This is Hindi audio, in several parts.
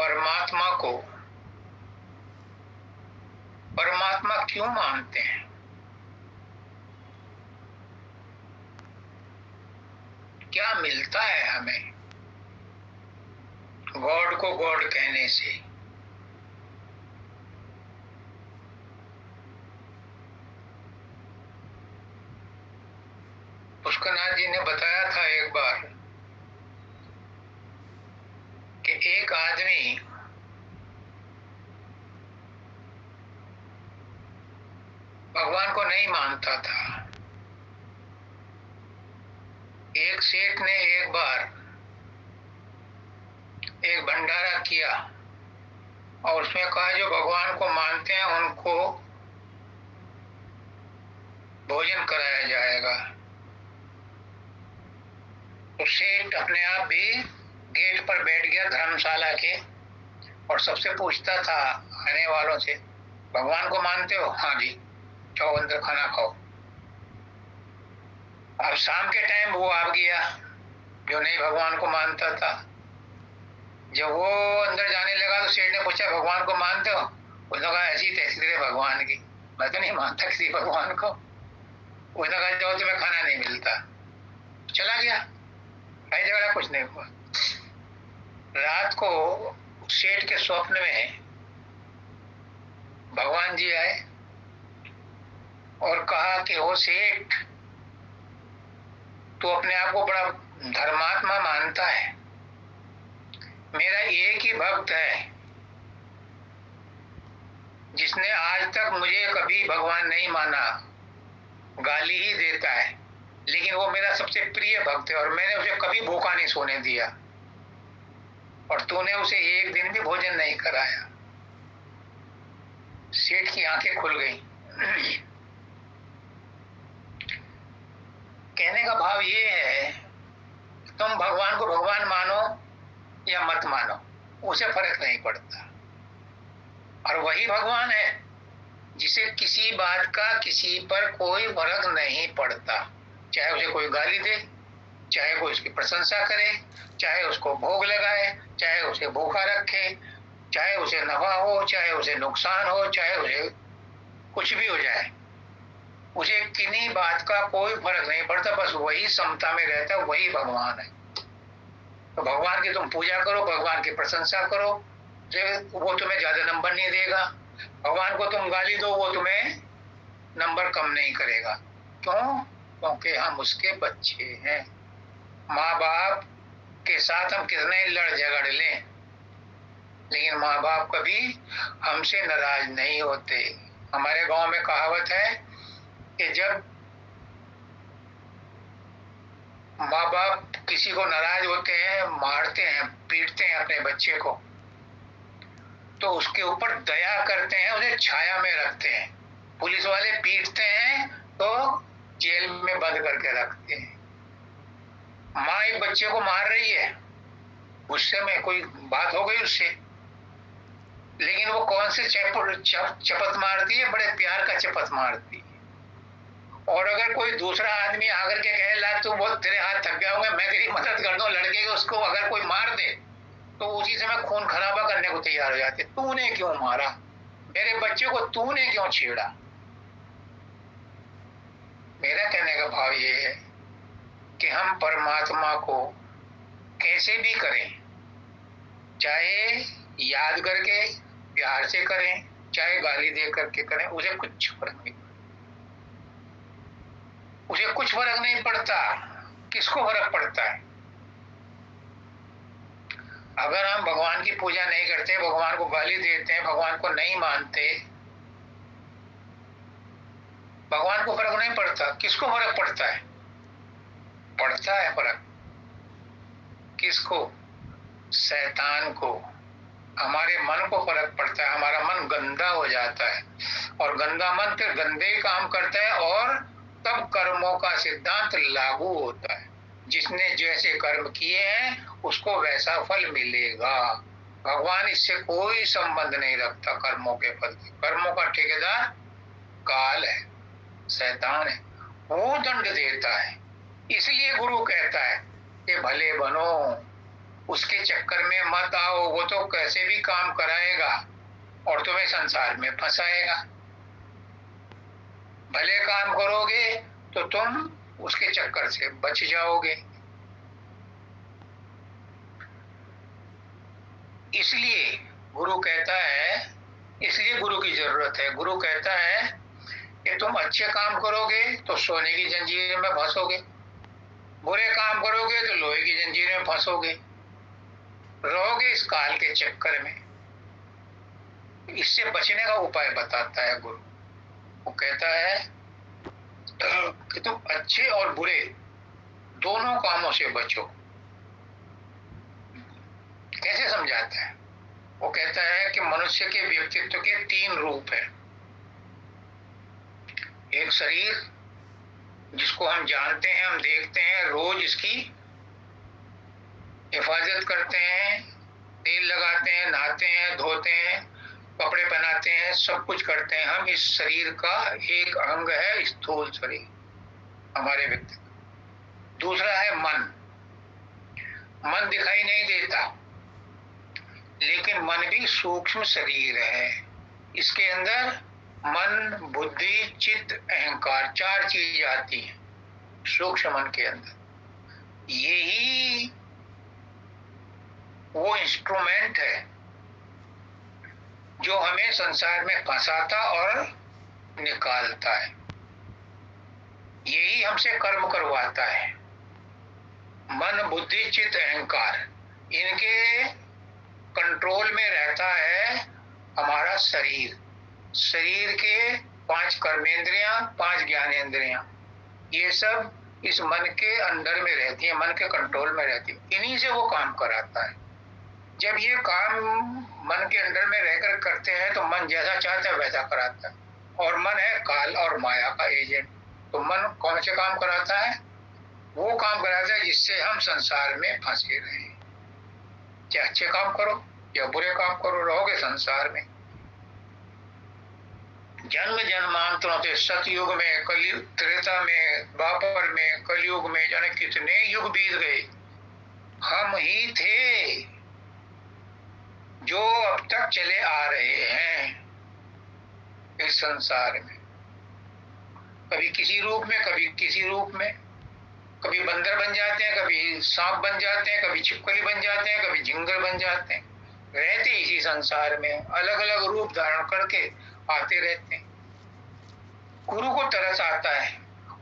परमात्मा को परमात्मा क्यों मानते हैं? क्या मिलता है हमें गॉड को गॉड कहने से? पुष्करनाथ जी ने बताया था एक बार कि एक आदमी भगवान को नहीं मानता था। एक सेठ ने एक बार एक भंडारा किया और उसमें कहा जो भगवान को मानते हैं उनको भोजन कराया जाएगा। तो सेठ अपने आप भी गेट पर बैठ गया धर्मशाला के और सबसे पूछता था आने वालों से, भगवान को मानते हो? हाँ जी, जाओ अंदर खाना खाओ। अब शाम के टाइम वो आ गया जो नहीं भगवान को मानता था। जब वो अंदर जाने लगा तो सेठ ने पूछा भगवान को मानते हो? उसने कहा ऐसी तैसी है भगवान की, मैं तो नहीं मानता किसी भगवान को। उसने कहा जाओ तुम्हें खाना नहीं मिलता। चला गया, कई झगड़ा कुछ नहीं हुआ। रात को सेठ के स्वप्न में भगवान जी आए और कहा कि ओ सेठ, तू अपने आप को बड़ा धर्मात्मा मानता है, मेरा एक ही भक्त है जिसने आज तक मुझे कभी भगवान नहीं माना, गाली ही देता है, लेकिन वो मेरा सबसे प्रिय भक्त है और मैंने उसे कभी भूखा नहीं सोने दिया और तूने उसे एक दिन भी भोजन नहीं कराया। सेठ की आंखें खुल गई। कहने का भाव ये है, तुम भगवान को भगवान मानो या मत मानो, उसे फर्क नहीं पड़ता। और वही भगवान है जिसे किसी बात का किसी पर कोई फर्क नहीं पड़ता, चाहे उसे कोई गाली दे, चाहे कोई उसकी प्रशंसा करे, चाहे उसको भोग लगाए, चाहे उसे भूखा रखे, चाहे उसे नफा हो, चाहे उसे नुकसान हो, चाहे उसे कुछ भी हो जाए, उसे किन्हीं बात का कोई फर्क नहीं पड़ता। बस वही समता में रहता, वही भगवान है। तो भगवान की तुम पूजा करो, भगवान की प्रशंसा करो, वो तुम्हें ज्यादा नंबर नहीं देगा। भगवान को तुम गाली दो, वो तुम्हें नंबर कम नहीं करेगा। क्यों? क्योंकि हम उसके बच्चे हैं। माँ बाप के साथ हम कितने लड़ झगड़ लें, लेकिन माँ बाप कभी हमसे नाराज नहीं होते। हमारे गांव में कहावत है कि जब माँ बाप किसी को नाराज होते हैं, मारते हैं, पीटते हैं अपने बच्चे को, तो उसके ऊपर दया करते हैं, उसे छाया में रखते हैं। पुलिस वाले पीटते हैं तो जेल में बंद करके रखते हैं। माँ एक बच्चे को मार रही है, गुस्से में कोई बात हो गई उससे, लेकिन वो कौन से चपत मारती है? बड़े प्यार का चपत मारती है। और अगर कोई दूसरा आदमी आकर के कहे ला तू बहुत तेरे हाथ थक गया होगा, मैं तेरी मदद कर दूं, लड़के के उसको अगर कोई मार दे तो उसी समय खून खराबा करने को तैयार हो जाते। तूने क्यों मारा? मेरे बच्चे को तूने क्यों छेड़ा? मेरा कहने का भाव ये है कि हम परमात्मा को कैसे भी करें, चाहे याद करके प्यार से करें, चाहे गाली दे करके करें, उसे कुछ फर्क नहीं, उसे कुछ फर्क नहीं पड़ता। किसको फर्क पड़ता है? अगर हम भगवान की पूजा नहीं करते, भगवान को गाली देते हैं, भगवान को नहीं मानते, भगवान को फर्क नहीं पड़ता। किसको फर्क पड़ता है? पड़ता है फर्क। किसको? शैतान को। हमारे मन को फर्क पड़ता है। हमारा मन गंदा हो जाता है और गंदा मन फिर गंदे काम करता है और तब कर्मों का सिद्धांत लागू होता है। जिसने जैसे कर्म किए हैं उसको वैसा फल मिलेगा। भगवान इससे कोई संबंध नहीं रखता कर्मों के फल से। कर्मों का ठेकेदार काल है, शैतान है, वो दंड देता है। इसलिए गुरु कहता है कि भले बनो, उसके चक्कर चक्कर में मत आओ, वो तो कैसे भी काम कराएगा और तुम्हें संसार में फंसाएगा। भले काम करोगे तो तुम उसके चक्कर से बच जाओगे। इसलिए गुरु कहता है, इसलिए गुरु की जरूरत है। गुरु कहता है कि तुम अच्छे काम करोगे तो सोने की जंजीर में फंसोगे, बुरे काम करोगे तो लोहे की जंजीर में फंसोगे, रहोगे इस काल के चक्कर में। इससे बचने का उपाय बताता है गुरु। वो कहता है कि तुम अच्छे और बुरे दोनों कामों से बचो। कैसे समझाता है? वो कहता है कि मनुष्य के व्यक्तित्व के 3 रूप हैं। एक शरीर जिसको हम जानते हैं, हम देखते हैं, रोज इसकी हिफाजत करते हैं, तेल लगाते हैं, नहाते हैं, धोते हैं, कपड़े पहनाते हैं, सब कुछ करते हैं। हम इस शरीर का एक अंग है स्थूल शरीर, हमारे व्यक्तित्व। दूसरा है मन। मन दिखाई नहीं देता, लेकिन मन भी सूक्ष्म शरीर है। इसके अंदर मन, बुद्धि, चित्त, अहंकार 4 चीज आती हैं सूक्ष्म मन के अंदर। यही वो इंस्ट्रूमेंट है जो हमें संसार में फंसाता और निकालता है। यही हमसे कर्म करवाता है। मन, बुद्धि, चित्त, अहंकार, इनके कंट्रोल में रहता है हमारा शरीर। शरीर के 5 कर्मेंद्रियां, 5 ज्ञानेंद्रियां, ये सब इस मन के अंदर में रहती है, मन के कंट्रोल में रहती है। इन्हीं से वो काम कराता है। जब ये काम मन के अंदर में रहकर करते हैं तो मन जैसा चाहता है वैसा कराता है। और मन है काल और माया का एजेंट। तो मन कौन से काम कराता है? वो काम कराता है जिससे हम संसार में फंसे रहे। चाहे अच्छे काम करो या बुरे काम करो, रहोगे संसार में। जन्म जन्मांतरों से सतयुग में, कलयुग, त्रेता में, द्वापर में, कलयुग में, जाने कितने युग बीत गए, हम ही थे जो अब तक चले आ रहे हैं इस संसार में। कभी किसी रूप में, कभी किसी रूप में, कभी बंदर बन जाते हैं, कभी सांप बन जाते हैं, कभी छिपकली बन जाते हैं, कभी झिंगर बन जाते हैं। रहते इसी संसार में, अलग अलग रूप धारण करके आते रहते हैं। गुरु को तरस आता है।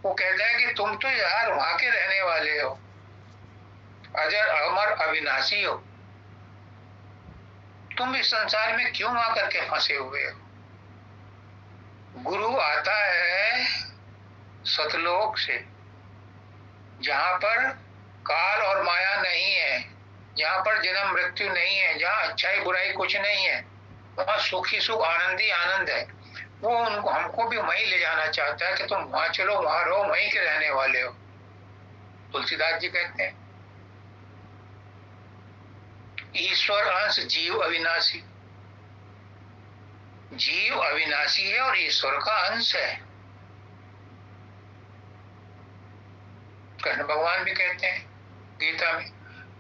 वो कहता है कि तुम तो यार वहां के रहने वाले हो, अजर अमर अविनाशी हो, तुम इस संसार में क्यों आकर के फंसे हुए हो? गुरु आता है सतलोक से, जहां पर काल और माया नहीं है, जहां पर जन्म मृत्यु नहीं है, जहां अच्छाई बुराई कुछ नहीं है, वहां सुखी सुख, आनंदी आनंद है। वो उनको, हमको भी वहीं ले जाना चाहता है कि तुम वहां चलो, वहां रहो, वहीं के रहने वाले हो। तुलसीदास जी कहते हैं ईश्वर अंश जीव अविनाशी। जीव अविनाशी है और ईश्वर का अंश है। कृष्ण भगवान भी कहते हैं गीता में,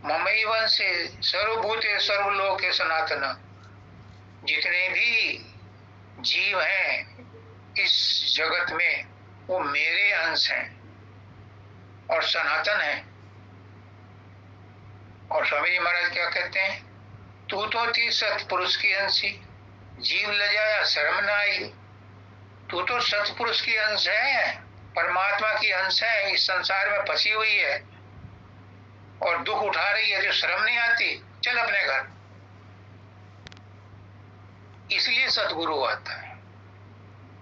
ममई वंशे सर्वभूते सर्वलोके सनातन। जितने भी जीव हैं इस जगत में वो मेरे अंश हैं और सनातन है। और स्वामी जी महाराज क्या कहते हैं, तू तो थी सतपुरुष की अंशी, जीव ल जाया शर्म न आई। तू तो सतपुरुष की अंश है, परमात्मा की अंश है, इस संसार में फंसी हुई है और दुख उठा रही है, जो शर्म नहीं आती, चल अपने घर। इसलिए सतगुरु आता है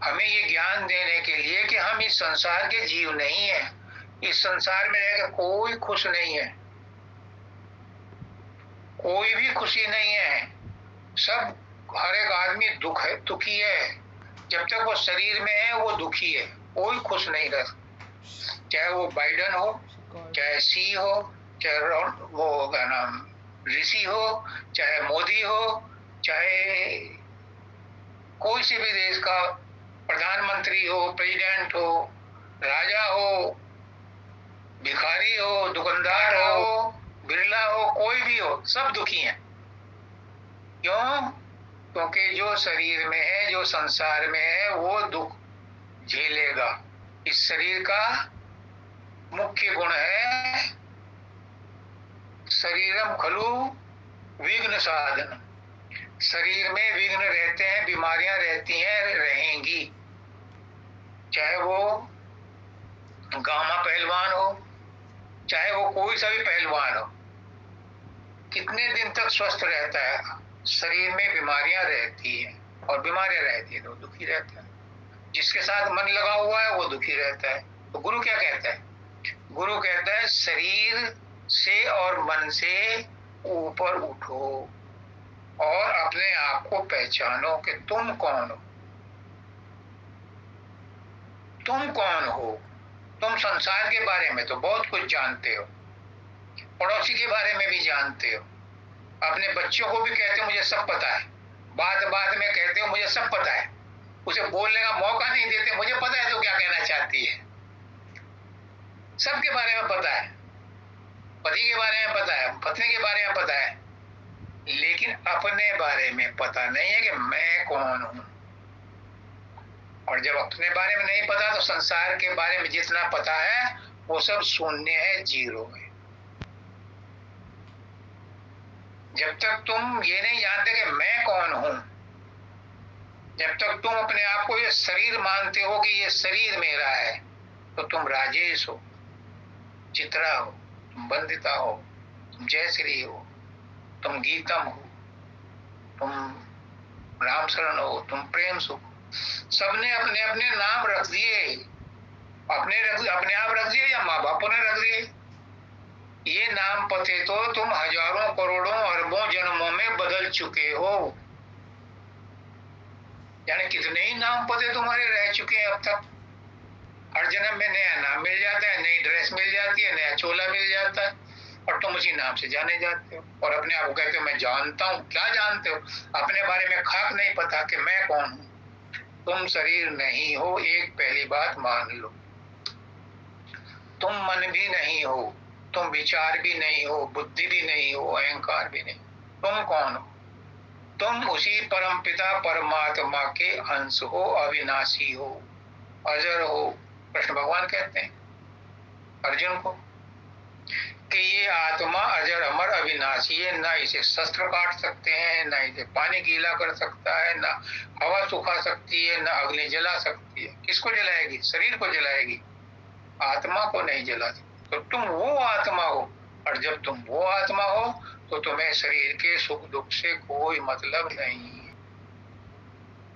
हमें ये ज्ञान देने के लिए कि हम इस संसार के जीव नहीं है। इस संसार में रहकर कोई खुश नहीं है, कोई भी खुशी नहीं है। सब, हर एक आदमी दुखी है। जब तक वो शरीर में है वो दुखी है, कोई खुश नहीं रह। चाहे वो बाइडन हो, चाहे सी हो, चाहे वो क्या नाम ऋषि हो, चाहे मोदी हो, चाहे कोई से भी देश का प्रधानमंत्री हो, प्रेसिडेंट हो, राजा हो, भिखारी हो, दुकानदार हो, बिरला हो, कोई भी हो, सब दुखी हैं। क्यों? क्योंकि जो शरीर में है, जो संसार में है, वो दुख झेलेगा। इस शरीर का मुख्य गुण है शरीरम खलु विघ्न साधन। शरीर में विघ्न रहते हैं, बीमारियां रहती हैं, रहेंगी। चाहे वो गामा पहलवान हो, चाहे वो कोई सा भी पहलवान हो, कितने दिन तक स्वस्थ रहता है? शरीर में बीमारियां रहती हैं, और बीमारियां रहती है तो दुखी रहता है। जिसके साथ मन लगा हुआ है वो दुखी रहता है। तो गुरु क्या कहता है? गुरु कहता है शरीर से और मन से ऊपर उठो और अपने आप को पहचानो कि तुम कौन हो। तुम कौन हो? तुम संसार के बारे में तो बहुत कुछ जानते हो, पड़ोसी के बारे में भी जानते हो, अपने बच्चों को भी कहते हो मुझे सब पता है, बात बात में कहते हो मुझे सब पता है, उसे बोलने का मौका नहीं देते, मुझे पता है तो क्या कहना चाहती है। सबके बारे में पता है, पति के बारे में पता है, पत्नी के बारे में पता है, लेकिन अपने बारे में पता नहीं है कि मैं कौन हूं। और जब अपने बारे में नहीं पता तो संसार के बारे में जितना पता है वो सब शून्य है, जीरो है। जब तक तुम ये नहीं जानते कि मैं कौन हूं, जब तक तुम अपने आप को ये शरीर मानते हो कि ये शरीर मेरा है, तो तुम राजेश हो, चित्रा हो, तुम वंदिता हो, तुम जयश्री हो, तुम गीतम हो, तुम राम शरण हो, तुम प्रेम सुख। सबने अपने अपने नाम रख दिए, अपने आप रख दिए या माँ बापों ने रख दिए। ये नाम पते तो तुम हजारों करोड़ों अरबों जन्मों में बदल चुके हो। यानी कितने ही नाम पते तुम्हारे रह चुके हैं अब तक। हर जन्म में नया नाम मिल जाता है, नई ड्रेस मिल जाती है, नया चोला मिल जाता है, और तुम उसी नाम से जाने जाते हो और अपने आप को कहते हो मैं जानता हूं। क्या जानते हो? अपने बारे में खाक नहीं पता कि मैं कौन हूं। तुम शरीर नहीं हो, एक पहली बात मान लो। तुम मन भी नहीं हो, तुम विचार भी नहीं हो, बुद्धि भी नहीं हो, अहंकार भी नहीं। तुम कौन हो? तुम उसी परमपिता परमात्मा के अंश हो, अविनाशी हो, अजर हो। कृष्ण भगवान कहते हैं अर्जुन को कि ये आत्मा अजर अमर अविनाशी है, ना इसे शस्त्र काट सकते हैं, ना इसे पानी गीला कर सकता है, ना हवा सुखा सकती है, ना अग्नि जला सकती है। किसको जलाएगी? शरीर को जलाएगी, आत्मा को नहीं जला सकती। तो तुम वो आत्मा हो, और जब तुम वो आत्मा हो तो तुम्हें शरीर के सुख दुख से कोई मतलब नहीं है।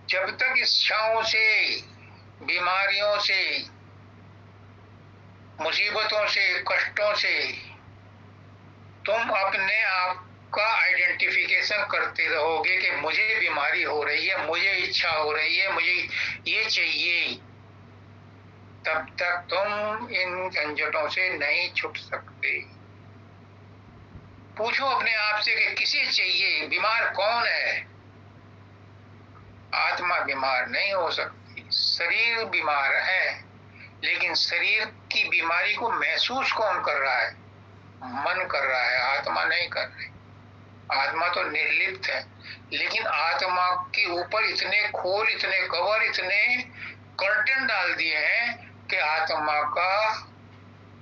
जब तक इच्छाओं से, बीमारियों से, मुसीबतों से, कष्टों से तुम अपने आप का आइडेंटिफिकेशन करते रहोगे कि मुझे बीमारी हो रही है, मुझे इच्छा हो रही है, मुझे ये चाहिए, तब तक तुम इन झंझटों से नहीं छूट सकते। पूछो अपने आप से कि किसे चाहिए? बीमार कौन है? आत्मा बीमार नहीं हो सकती, शरीर बीमार है, लेकिन शरीर की बीमारी को महसूस कौन कर रहा है? मन कर रहा है, आत्मा नहीं कर रही। आत्मा तो निर्लिप्त है, लेकिन आत्मा के ऊपर इतने खोल, इतने कवर, इतने कर्टन डाल दिए हैं कि आत्मा का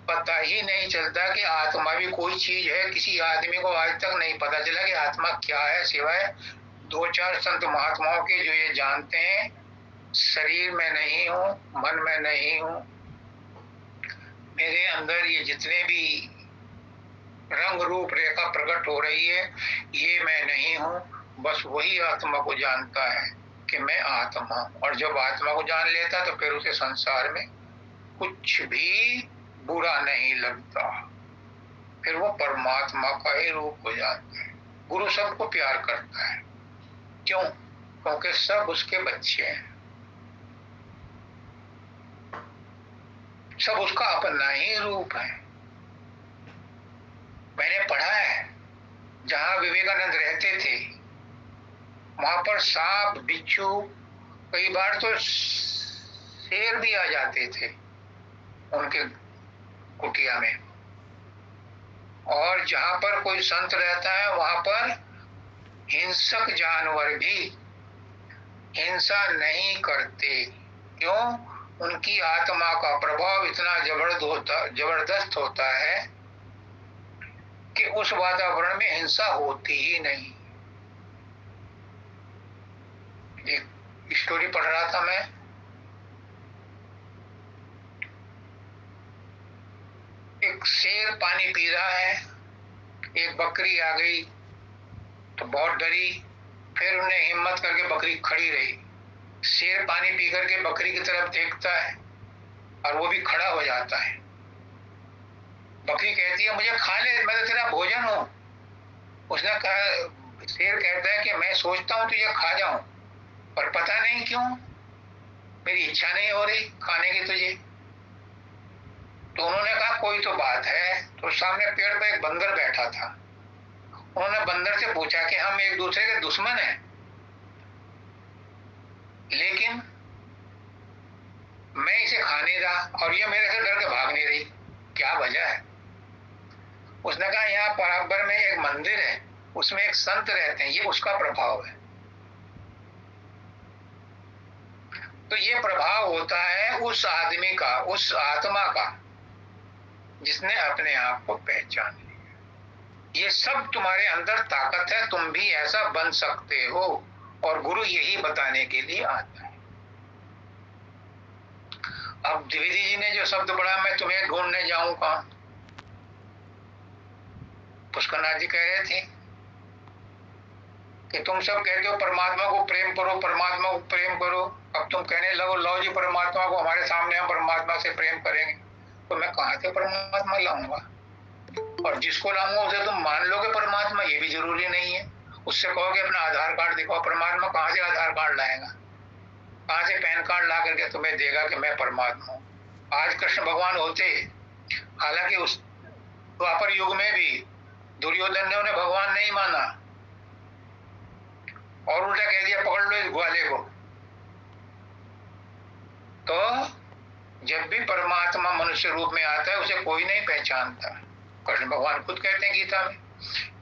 पता ही नहीं चलता कि आत्मा भी कोई चीज है। किसी आदमी को आज तक नहीं पता चला कि आत्मा क्या है, सिवाय दो चार संत महात्माओं के जो ये जानते हैं शरीर में नहीं हूं, मन में नहीं हूं, मेरे अंदर ये जितने भी रंग रूप रेखा प्रकट हो रही है ये मैं नहीं हूं। बस वही आत्मा को जानता है कि मैं आत्मा हूं। और जब आत्मा को जान लेता तो फिर उसे संसार में कुछ भी बुरा नहीं लगता, फिर वो परमात्मा का ही रूप हो जाता है। गुरु सबको प्यार करता है। क्यों? क्योंकि सब उसके बच्चे हैं, सब उसका अपना ही रूप है। मैंने पढ़ा है जहां विवेकानंद रहते थे वहां पर सांप, बिच्छू, कई बार तो शेर भी आ जाते थे उनके कुटिया में। और जहां पर कोई संत रहता है वहां पर हिंसक जानवर भी हिंसा नहीं करते। क्यों? उनकी आत्मा का प्रभाव इतना जबरदस्त होता है कि उस वातावरण में हिंसा होती ही नहीं। एक स्टोरी पढ़ रहा था मैं, एक शेर पानी पी रहा है, एक बकरी आ गई तो बहुत डरी, फिर उन्हें हिम्मत करके बकरी खड़ी रही। शेर पानी पी करके बकरी की तरफ देखता है और वो भी खड़ा हो जाता है। बकरी कहती है मुझे खा ले, मैं तो तेरा भोजन हूं। उसने कहा, शेर कहता है कि मैं सोचता हूं तुझे खा जाऊं, पर पता नहीं क्यों मेरी इच्छा नहीं हो रही खाने की तुझे। तो उन्होंने कहा कोई तो बात है। तो सामने पेड़ पर एक बंदर बैठा था। उन्होंने बंदर से पूछा कि हम एक दूसरे के दुश्मन हैं, लेकिन मैं इसे खा नहीं रहा और ये मेरे से डर के भाग नहीं रही, क्या वजह है? उसने कहा यहाँ बराबर में एक मंदिर है, उसमें एक संत रहते हैं, ये उसका प्रभाव है। तो ये प्रभाव होता है उस आदमी का, उस आत्मा का जिसने अपने आप को पहचान लिया। ये सब तुम्हारे अंदर ताकत है, तुम भी ऐसा बन सकते हो और गुरु यही बताने के लिए आता है। अब द्विवेदी जी ने जो शब्द पढ़ा, मैं तुम्हें ढूंढने जाऊं कहां, पुष्करनाथ जी कह रहे थे कि तुम सब कहते हो परमात्मा को प्रेम करो, परमात्मा को प्रेम करो। अब तुम कहने लगो लो जी परमात्मा को हमारे सामने, हम परमात्मा से प्रेम करेंगे। तो मैं कहां से परमात्मा लाऊंगा? और जिसको लाऊंगा उसे तुम मान लोगे परमात्मा, ये भी जरूरी नहीं है। उससे कहोगे अपना आधार कार्ड दिखाओ, परमात्मा कहां से आधार कार्ड लाएगा? कहां से पैन कार्ड ला करके तुम्हें देगा कि मैं परमात्मा हूं? आज कृष्ण भगवान होते, हालांकि उस द्वापर युग में भी दुर्योधन ने उन्हें भगवान नहीं माना और उल्टा कह दिया पकड़ लो इस ग्वाले को। तो जब भी परमात्मा मनुष्य रूप में आता है उसे कोई नहीं पहचानता। कृष्ण भगवान खुद कहते हैं गीता में,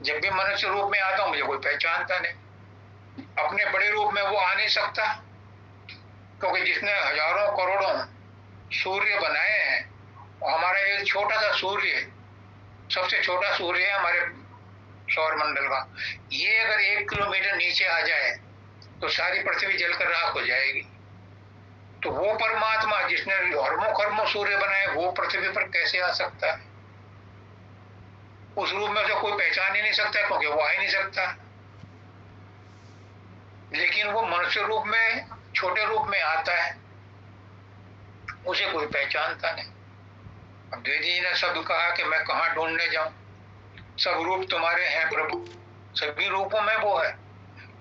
जब भी मनुष्य रूप में आता हूं मुझे कोई पहचानता नहीं। अपने बड़े रूप में वो आ नहीं सकता, क्योंकि जिसने हजारों करोड़ों सूर्य बनाए हैं, हमारा एक छोटा सा सूर्य, सबसे छोटा सूर्य है हमारे सौर मंडल का, ये अगर 1 किलोमीटर नीचे आ जाए तो सारी पृथ्वी जलकर राख हो जाएगी। तो वो परमात्मा जिसने हरमों खरमों सूर्य बनाए वो पृथ्वी पर कैसे आ सकता है? उस रूप में उसे कोई पहचान ही नहीं सकता, क्योंकि वो आ ही नहीं सकता। लेकिन वो मनुष्य रूप में, छोटे रूप में आता है, उसे कोई पहचानता नहीं। अब द्विवेदी जी ने शब्द कहा कि मैं कहां ढूंढने जाऊं, सब रूप तुम्हारे हैं प्रभु, सभी रूपों में वो है,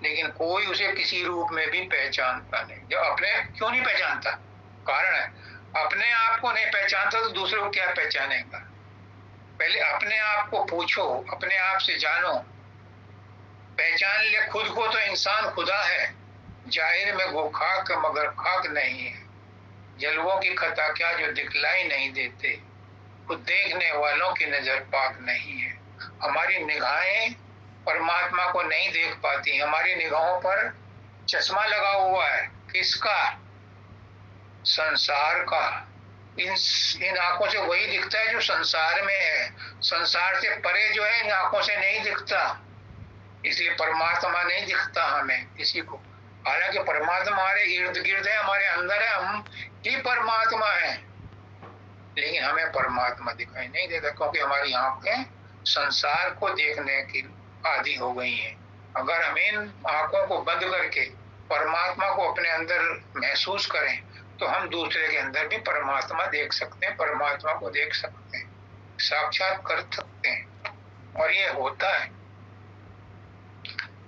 लेकिन कोई उसे किसी रूप में भी पहचानता नहीं। जब अपने क्यों नहीं पहचानता? कारण है, अपने आप को नहीं पहचानता तो दूसरे को क्या पहचानेगा? पहले अपने आप को पूछो, अपने आप से जानो, पहचान ले खुद को तो इंसान खुदा है। जाहिर में वो खाक मगर खाक नहीं है, जलवों की खता क्या जो दिखलाई नहीं देते, खुद देखने वालों की नजर पाक नहीं है। हमारी निगाहें परमात्मा को नहीं देख पाती, हमारी निगाहों पर चश्मा लगा हुआ है। किसका? संसार का। इन आंखों से वही दिखता है जो संसार में है, संसार से परे जो है इन आंखों से नहीं दिखता, इसलिए परमात्मा नहीं दिखता हमें किसी को। हालांकि परमात्मा हमारे इर्द गिर्द है, हमारे अंदर है, हम ही परमात्मा है, लेकिन हमें परमात्मा दिखाई नहीं देता, क्योंकि हमारी आंखें संसार को देखने की आदी हो गई हैं। अगर हम इन आंखों को बंद करके परमात्मा को अपने अंदर महसूस करें तो हम दूसरे के अंदर भी परमात्मा देख सकते हैं, परमात्मा को देख सकते हैं, साक्षात कर सकते हैं। और ये होता है,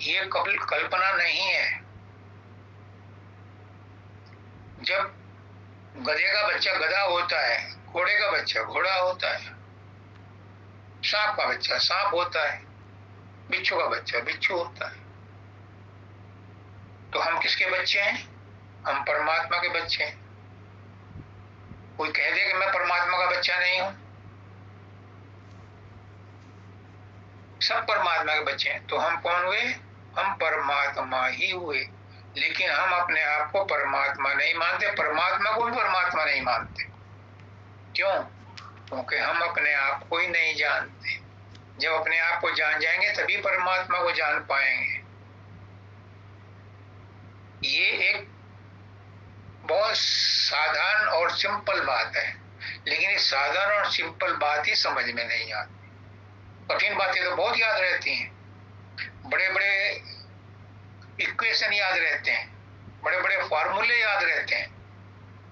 ये कल्पना नहीं है। जब गधे का बच्चा गधा होता है, घोड़े का बच्चा घोड़ा होता है, सांप का बच्चा सांप होता है, बिच्छू का बच्चा बिच्छू होता है। तो हम किसके बच्चे हैं? हम परमात्मा के बच्चे हैं। कोई कह दे कि मैं परमात्मा का बच्चा नहीं हूं, सब परमात्मा के बच्चे हैं। तो हम कौन हुए? हम परमात्मा ही हुए। लेकिन हम अपने आप को परमात्मा नहीं मानते, परमात्मा को भी परमात्मा नहीं मानते। क्यों? क्योंकि हम अपने आप को ही नहीं जानते। जब अपने आप को जान जाएंगे तभी परमात्मा को जान पाएंगे। ये एक बहुत साधारण और सिंपल बात है, लेकिन इस साधारण और सिंपल बात ही समझ में नहीं आती। कठिन बातें तो बहुत याद रहती हैं, बड़े बड़े इक्वेशन याद रहते हैं, बड़े बड़े फॉर्मूले याद रहते हैं।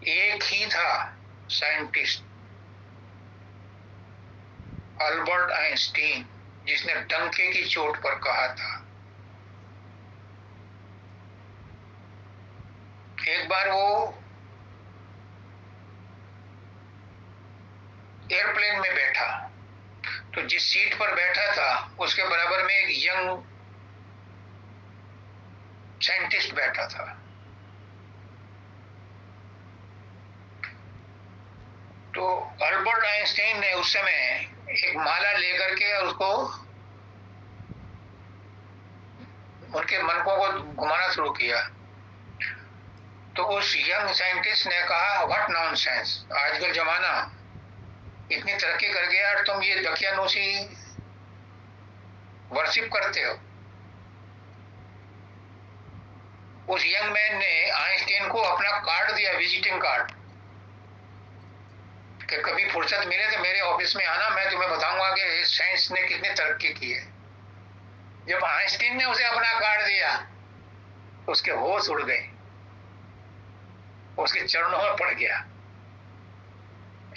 एक ही था साइंटिस्ट अल्बर्ट आइंस्टीन, जिसने डंके की चोट पर कहा था, एक बार वो एयरप्लेन में बैठा तो जिस सीट पर बैठा था उसके बराबर में एक यंग साइंटिस्ट बैठा था। तो अल्बर्ट आइंस्टीन ने उस समय एक माला लेकर के उसको उनके मनकों को घुमाना शुरू किया। तो उस यंग साइंटिस्ट ने कहा, व्हाट नॉनसेंस, आजकल जमाना इतनी तरक्की कर गया और तुम ये दकियानूसी वर्शिप करते हो। उस यंग मैन ने आइंस्टीन को अपना कार्ड दिया, विजिटिंग कार्ड, कि कभी फुर्सत मिले तो मेरे ऑफिस में आना, मैं तुम्हें बताऊंगा कि साइंस ने कितनी तरक्की की है। जब आइंस्टीन ने उसे अपना कार्ड दिया तो उसके होश उड़ गए, उसके चरणों में पड़ गया।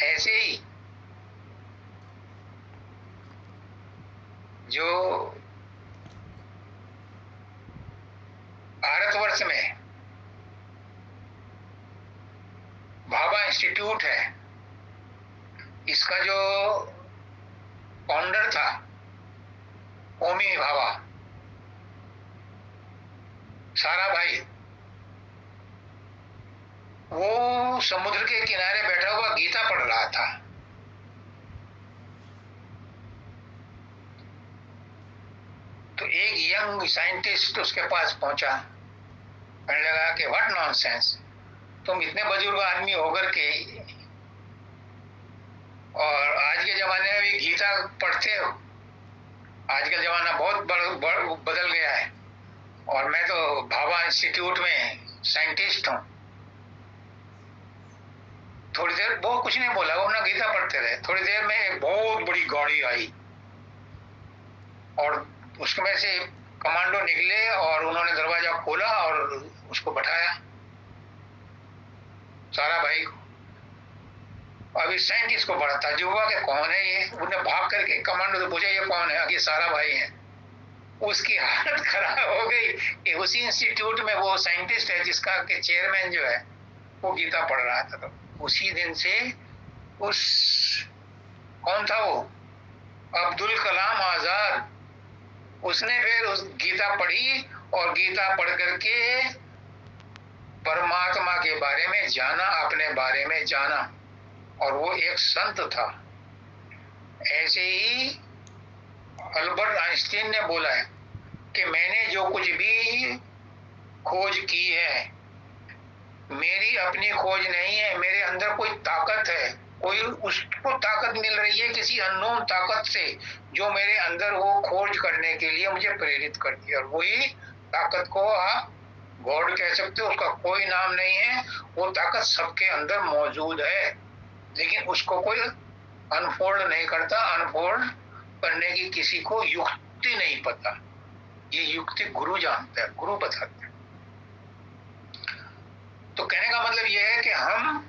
ऐसे ही जो भारतवर्ष में भाभा इंस्टीट्यूट है, इसका जो फाउंडर था होमी भाभा, साराभाई, वो समुद्र के किनारे बैठा हुआ गीता पढ़ रहा था। तो एक यंग साइंटिस्ट उसके पास पहुंचा, कहने लगा कि व्हाट नॉनसेंस, तुम इतने बुजुर्ग आदमी होकर के और आज के जमाने में भी गीता पढ़ते हो। आज का जमाना बहुत बदल गया है और मैं तो भाभा इंस्टीट्यूट में साइंटिस्ट हूं। थोड़ी देर वो कुछ नहीं बोला, वो अपना गीता पढ़ते रहे। थोड़ी देर में एक बहुत बड़ी गाड़ी आई और उसमें से कमांडो निकले और उन्होंने दरवाजा खोला और उसको बैठाया, साराभाई को। अभी साइंटिस्ट को बड़ा ताज्जुब हुआ कि कौन है ये। उन्हें भाग करके कमांडो से पूछा, ये कौन है? ये साराभाई है। उसकी हालत खराब हो गई कि उसी इंस्टीट्यूट में वो साइंटिस्ट है जिसका के चेयरमैन जो है वो गीता पढ़ रहा था। तो उसी दिन से उस कौन था वो, अब्दुल कलाम आजाद, उसने फिर उस गीता पढ़ी और गीता पढ़ करके परमात्मा के बारे में जाना, अपने बारे में जाना, और वो एक संत था। ऐसे ही अल्बर्ट आइंस्टीन ने बोला है कि मैंने जो कुछ भी खोज की है मेरी अपनी खोज नहीं है, मेरे अंदर कोई ताकत है, कोई उसको ताकत मिल रही है किसी अननोन ताकत से, जो मेरे अंदर वो खोज करने के लिए मुझे प्रेरित करती है। और वही ताकत को आप गॉड कह सकते हो, उसका कोई नाम नहीं है। वो ताकत सबके अंदर मौजूद है, लेकिन उसको कोई अनफोल्ड नहीं करता। अनफोल्ड करने की किसी को युक्ति नहीं पता, ये युक्ति गुरु जानता है, गुरु बताते हैं। तो कहने का मतलब यह है कि हम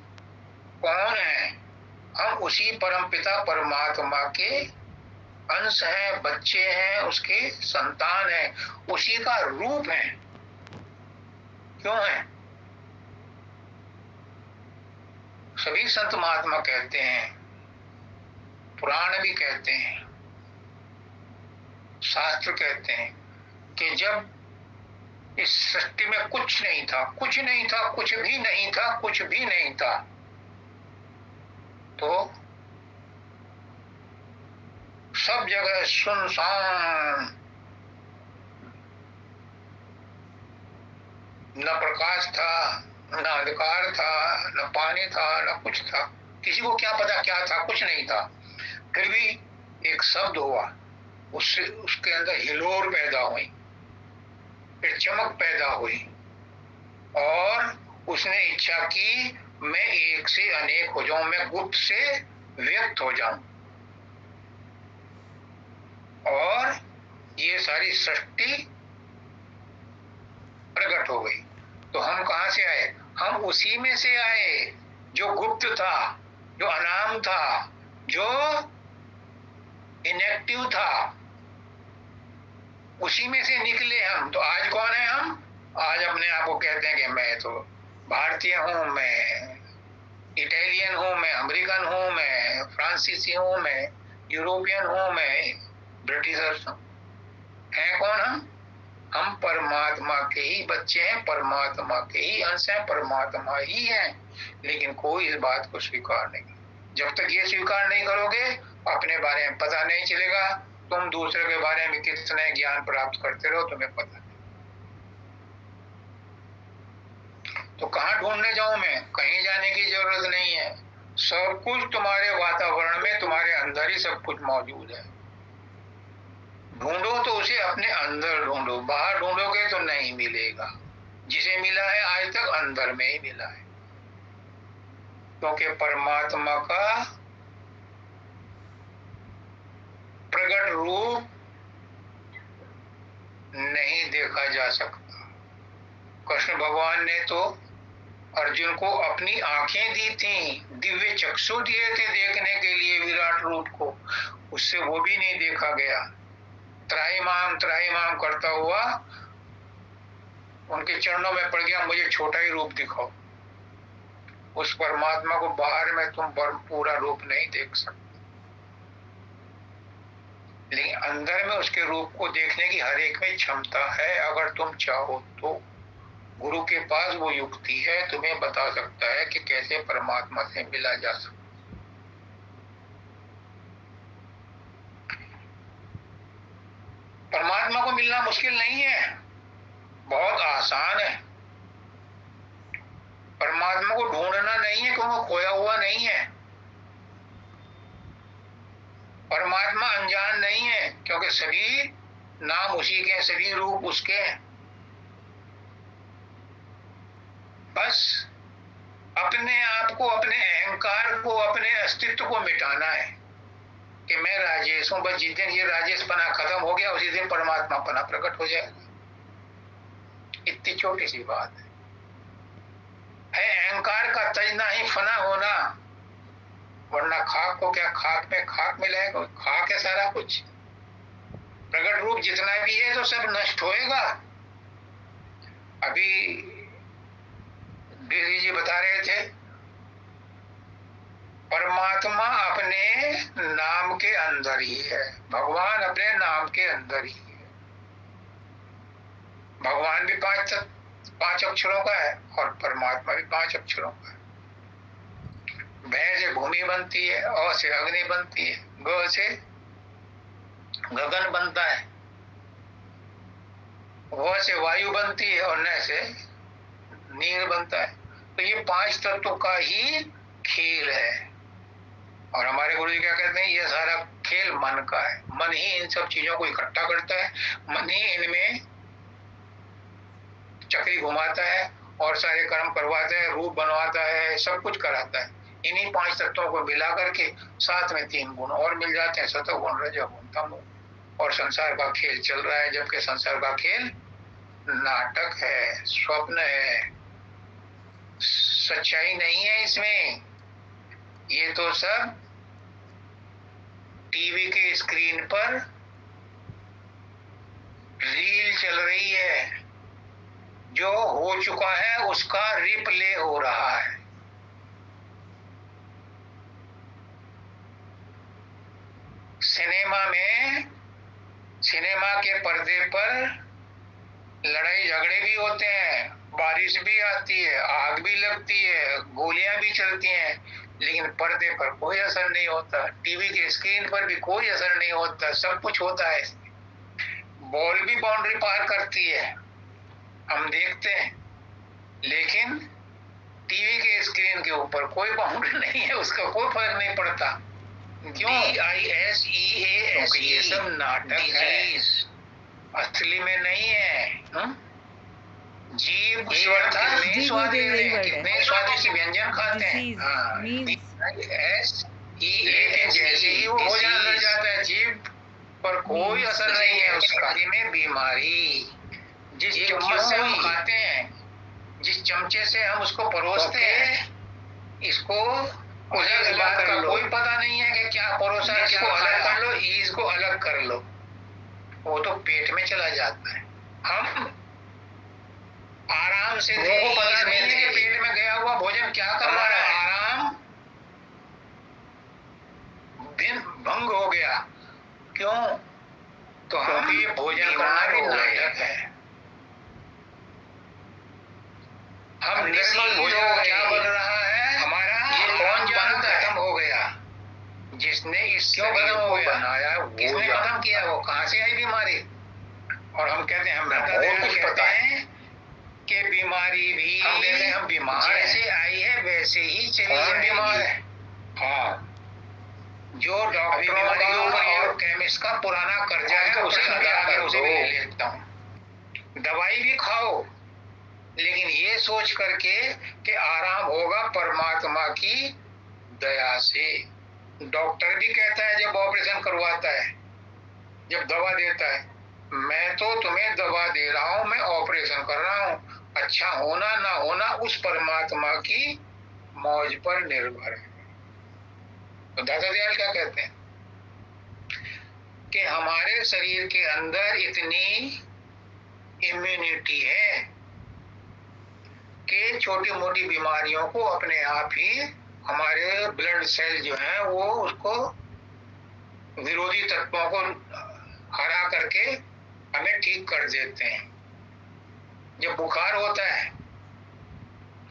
कौन हैं? हम उसी परमपिता परमात्मा के अंश हैं, बच्चे हैं, उसके संतान हैं, उसी का रूप है। क्यों है? सभी संत महात्मा कहते हैं, पुराण भी कहते हैं, शास्त्र कहते हैं कि जब इस सृष्टि में कुछ नहीं था, कुछ नहीं था, कुछ भी नहीं था, कुछ भी नहीं था, तो सब जगह सुनसान, न प्रकाश था, न अंधकार था, न पानी था, न कुछ था। किसी को क्या पता क्या था, कुछ नहीं था। फिर भी एक शब्द हुआ, उससे उसके अंदर हिलोर पैदा हुई, फिर चमक पैदा हुई, और उसने इच्छा की मैं एक से अनेक हो जाऊं, मैं गुप्त से व्यक्त हो जाऊं, और ये सारी सृष्टि प्रकट हो गई। तो हम कहां से आए? हम उसी में से आए जो गुप्त था, जो अनाम था, जो इनएक्टिव था, उसी में से निकले हम। तो आज कौन है हम? आज अपने आप को कहते हैं कि मैं तो भारतीय हूं, मैं इटालियन हूं, मैं अमेरिकन हूं, मैं फ्रांसीसी हूं, मैं यूरोपियन हूं, मैं ब्रिटिशर हूं। हैं कौन हम? हम परमात्मा के ही बच्चे हैं, परमात्मा के ही अंश हैं, परमात्मा ही हैं। लेकिन कोई इस बात को स्वीकार नहीं। जब तक ये स्वीकार नहीं करोगे, अपने बारे में पता नहीं चलेगा। तुम दूसरे के बारे में कितने ज्ञान प्राप्त करते रहो, तुम्हें पता नहीं। तो कहाँ ढूंढने जाऊं मैं? कहीं जाने की जरूरत नहीं है। सब कुछ तुम्हारे वातावरण में, तुम्हारे अंदर ही सब कुछ मौजूद है। ढूंढो तो उसे अपने अंदर ढूंढो, बाहर ढूंढोगे तो नहीं मिलेगा। जिसे मिला है आज तक अंदर में ही मिला है, क्योंकि परमात्मा का प्रकट रूप नहीं देखा जा सकता। कृष्ण भगवान ने तो अर्जुन को अपनी आंखें दी थी, दिव्य चक्षु दिए थे देखने के लिए विराट रूप को, उससे वो भी नहीं देखा गया। त्राहिमाम करता हुआ उनके चरणों में पड़ गया, मुझे छोटा ही रूप दिखाओ। उस परमात्मा को बाहर में तुम पूरा रूप नहीं देख सकते, लेकिन अंदर में उसके रूप को देखने की हर एक में क्षमता है, अगर तुम चाहो तो। गुरु के पास वो युक्ति है, तुम्हें बता सकता है कि कैसे परमात्मा से मिला जा सकता। परमात्मा को मिलना मुश्किल नहीं है, बहुत आसान है। परमात्मा को ढूंढना नहीं है, क्योंकि खोया हुआ नहीं है। परमात्मा अनजान नहीं है, क्योंकि सभी नाम उसी के, सभी रूप उसके हैं। बस अपने आप को, अपने अहंकार को, अपने अस्तित्व को मिटाना है कि मैं राजेश हूं। बस जिस दिन ये राजेश पना खत्म हो गया, उसी दिन परमात्मा पना प्रकट हो जाएगा। इतनी छोटी सी बात है अहंकार का तजना ही फना होना। वरना खाक को क्या, खाक में खाक मिलाएगा? खाक है सारा कुछ। प्रकट रूप जितना भी है तो सब नष्ट होएगा। अभी गिरी जी बता रहे थे, परमात्मा अपने नाम के अंदर ही है, भगवान अपने नाम के अंदर ही है। भगवान भी पांच अक्षरों का है और परमात्मा भी 5 अक्षरों का है। भय से भूमि बनती है, अ से अग्नि बनती है, ग से गगन बनता है, व से वायु बनती है और न से नीर बनता है। तो ये 5 तत्वों का ही खेल है। और हमारे गुरु जी क्या कहते हैं, ये सारा खेल मन का है। मन ही इन सब चीजों को इकट्ठा करता है, मन ही इनमें चक्री घुमाता है और सारे कर्म करवाता है, रूप बनवाता है, सब कुछ कराता है। इन्हीं 5 तत्वों को मिला करके साथ में 3 गुण और मिल जाते हैं, सतोगुण रजोगुण तमोगुण। और संसार का खेल चल रहा है, जबकि संसार का खेल नाटक है, स्वप्न है, सच्चाई नहीं है इसमें। ये तो सब टीवी के स्क्रीन पर रील चल रही है, जो हो चुका है उसका रिप्ले हो रहा है। सिनेमा में, सिनेमा के पर्दे पर लड़ाई झगड़े भी होते हैं, बारिश भी आती है, आग भी लगती है, गोलियां भी चलती हैं, लेकिन पर्दे पर कोई असर नहीं होता, टीवी के स्क्रीन पर भी कोई असर नहीं होता। सब कुछ होता है। बॉल भी बाउंड्री पार करती है, हम देखते हैं, लेकिन टीवी के स्क्रीन के ऊपर कोई बाउंड्री नहीं है, उसका कोई फर्क नहीं पड़ता। क्यों? DISEAS, ये सब नाटक है, असली में नहीं है। जीव कितने स्वादिष्ट व्यंजन खाते हैं। लेकिन जैसे ही वो भोजन अंदर जाता है, जीव पर कोई असर नहीं है उसका। में बीमारी, जिस चम्मच से हम खाते हैं, जिस चमचे से हम उसको परोसते हैं, इसको अलग बात का कोई पता नहीं है कि क्या परोसा है, क्या अलग कर लो, इसको अलग कर लो, वो तो पेट में चला जाता है। हम आराम से, वो पता नहीं है कि पेट में गया हुआ भोजन क्या कर रहा है। आराम दिन भंग हो गया। क्यों? तो हम ये भोजन करना भी नाटक है। हम निर्मल भोजन क्या बन रहा है हमारा, ये कौन जानता है? खत्म हो गया। जिसने इस शरीर को बनाया, किसने खत्म किया, वो कहां से आई बीमारी? और हम कहते हैं हमें बहुत कुछ पता है कि बीमारी भी, हम कहते हैं हम बीमार, जैसे आई है वैसे ही चली जाएगी। बीमार है, हाँ। जो डॉक्टरों का और केमिस्ट का पुराना कर्जा है, उसे उसे भी ले लेता हूँ। दवाई भी खाओ, लेकिन ये सोच करके कि आराम होगा परमात्मा की दया से। डॉक्टर भी कहता है जब ऑपरेशन करवाता है, जब दवा देता है, मैं तो तुम्हें दवा दे रहा हूं, मैं ऑपरेशन कर रहा हूं, अच्छा होना ना होना उस परमात्मा की मौज पर निर्भर है। तो दादा दयाल क्या कहते हैं कि हमारे शरीर के अंदर इतनी इम्यूनिटी है कि छोटी मोटी बीमारियों को अपने आप ही हमारे ब्लड सेल जो हैं वो उसको, विरोधी तत्वों को हरा करके हमें ठीक कर देते हैं। जब बुखार होता है,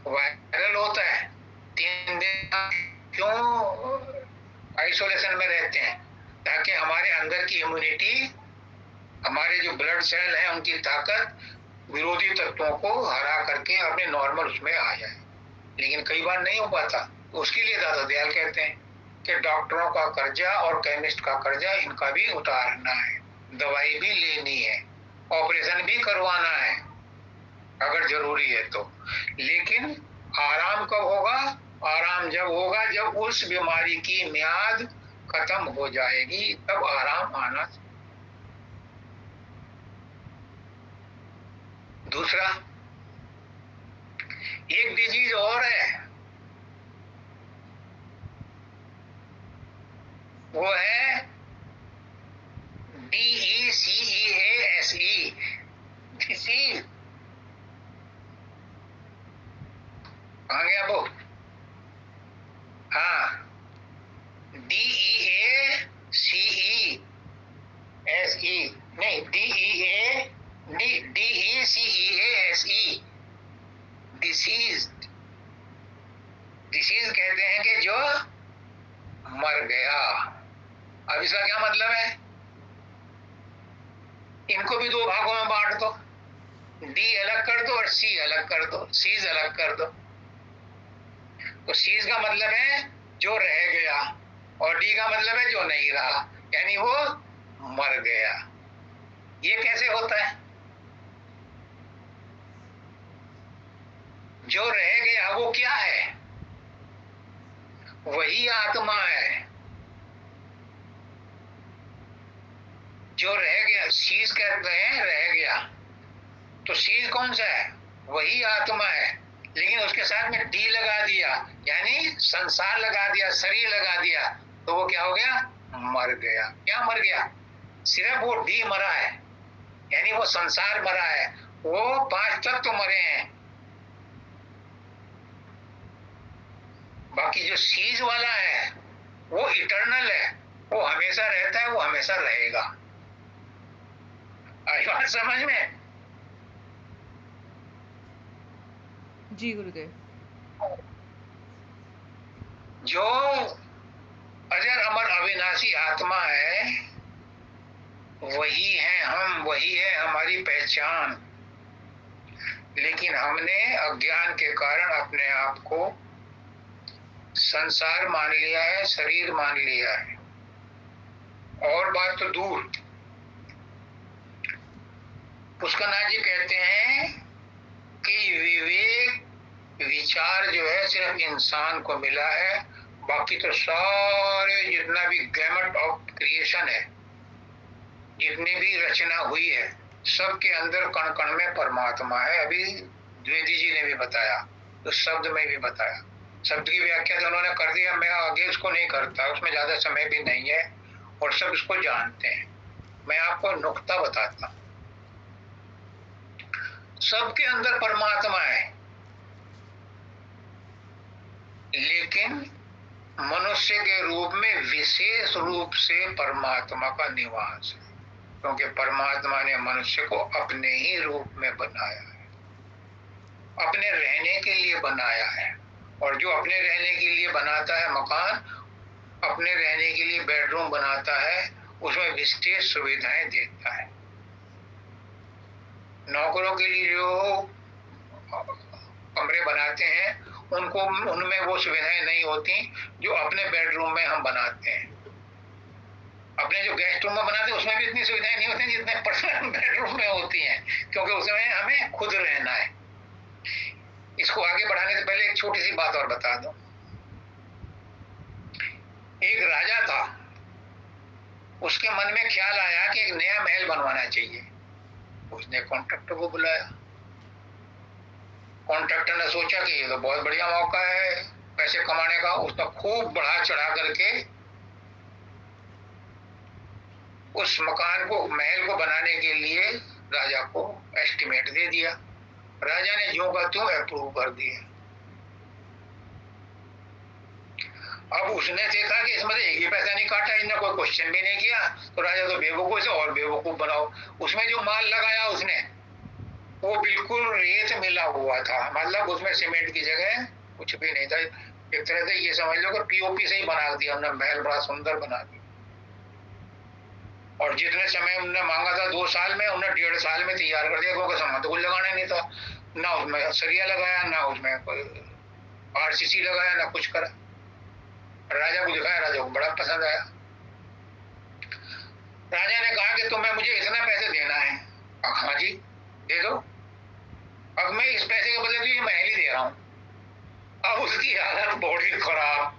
वायरल होता है, 3 दिन क्यों आइसोलेशन में रहते हैं? ताकि हमारे अंदर की इम्यूनिटी, हमारे जो ब्लड सेल हैं उनकी ताकत विरोधी तत्वों को हरा करके अपने नॉर्मल उसमें आ जाए। लेकिन कई बार नहीं हो पाता। उसके लिए दादा दयाल कहते हैं कि डॉक्टरों का कर्जा और केमिस्ट का कर्जा, इनका भी उतारना है, दवाई भी लेनी है, ऑपरेशन भी करवाना है अगर जरूरी है तो। लेकिन आराम कब होगा? आराम जब होगा जब उस बीमारी की म्याद खत्म हो जाएगी, तब आराम आना। दूसरा, एक डिजीज और है, वो है DECEASE डिसीज। कहाँ गया वो? हाँ, DEACESE नहीं, DECEASE डिसीज। डिसीज कहते हैं कि जो मर गया। अब इसका क्या मतलब है? इनको भी 2 भागों में बांट दो, डी अलग कर दो और सी अलग कर दो, सीज अलग कर दो। तो सीज का मतलब है जो रह गया, और डी का मतलब है जो नहीं रहा, यानी वो मर गया। ये कैसे होता है? जो रह गया वो क्या है? वही आत्मा है जो रह गया। सीज कहते हैं रह गया, तो सीज कौन सा है? वही आत्मा है, लेकिन उसके साथ में डी लगा दिया, यानी संसार लगा दिया, शरीर लगा दिया, तो वो क्या हो गया? मर गया। क्या मर गया? सिर्फ वो डी मरा है, यानी वो संसार मरा है, वो 5 तत्व मरे हैं। बाकी जो सीज वाला है वो इटर्नल है, वो हमेशा रहता है, वो हमेशा रहेगा। आई बात समझ में? जी गुरुदेव। जो अजर अमर अविनाशी आत्मा है, वही है हम, वही है हमारी पहचान। लेकिन हमने अज्ञान के कारण अपने आप को संसार मान लिया है, शरीर मान लिया है। और बात तो दूर, पुष्करनाथ जी कहते हैं कि विवेक विचार जो है सिर्फ इंसान को मिला है, बाकी तो सारे जितना भी गैमट ऑफ क्रिएशन है, जितनी भी रचना हुई है, सबके अंदर कण कण में परमात्मा है। अभी द्विवेदी जी ने भी बताया, तो शब्द में भी बताया। शब्द की व्याख्या तो उन्होंने कर दिया, मैं आगे उसको नहीं करता, उसमें ज्यादा समय भी नहीं है और सब इसको जानते हैं। मैं आपको नुक्ता बताता हूं। सबके अंदर परमात्मा है, लेकिन मनुष्य के रूप में विशेष रूप से परमात्मा का निवास है, क्योंकि परमात्मा ने मनुष्य को अपने ही रूप में बनाया है, अपने रहने के लिए बनाया है। और जो अपने रहने के लिए बनाता है मकान, अपने रहने के लिए बेडरूम बनाता है, उसमें विशेष सुविधाएं देता है। नौकरों के लिए जो कमरे बनाते हैं, उनको उनमें वो सुविधाएं नहीं होती जो अपने बेडरूम में हम बनाते हैं। अपने जो गेस्ट रूम में बनाते हैं उसमें भी इतनी सुविधाएं नहीं होती जितने पर्सनल बेडरूम में होती हैं, क्योंकि उसमें हमें खुद रहना है। इसको आगे बढ़ाने से पहले एक छोटी सी बात और बता दूं। एक राजा था, उसके मन में ख्याल आया कि एक नया महल बनवाना चाहिए। उसने कॉन्ट्रैक्टर को बुलाया। कॉन्ट्रैक्टर ने सोचा कि ये तो बहुत बढ़िया मौका है पैसे कमाने का। उसने खूब बढ़ा चढ़ा करके उस मकान को, महल को बनाने के लिए राजा को एस्टिमेट दे दिया। राजा ने जो का त्यों अप्रूव कर दिया। अब उसने देखा कि इसमें एक ही पैसा नहीं काटा, इन्होंने कोई क्वेश्चन भी नहीं किया, तो राजा तो बेवकूफ से और बेवकूफ बनाओ। उसमें जो माल लगाया उसने, वो बिल्कुल रेत मिला हुआ था, मतलब उसमें सीमेंट की जगह कुछ भी नहीं था। एक तरह से ये समझ लो कि पीओपी से ही बना दिया हमने महल, बड़ा सुंदर बना दिया। और जितने समय उन्होंने मांगा था 2 साल में, उन्होंने 1.5 साल में तैयार कर दिया, क्योंकि सामान तो कुछ लगाना नहीं था। ना उसमें सरिया लगाया, ना उसमें कोई आरसीसी लगाया, ना कुछ करा। राजा को दिखाया, राजा को बड़ा पसंद आया। राजा ने कहा कि तुम्हें मुझे इतना पैसे देना है। हाँ जी दे दो। अब मैं इस पैसे के बदले तो ये महल ही दे रहा हूं। अब उसकी हालत बड़ी खराब।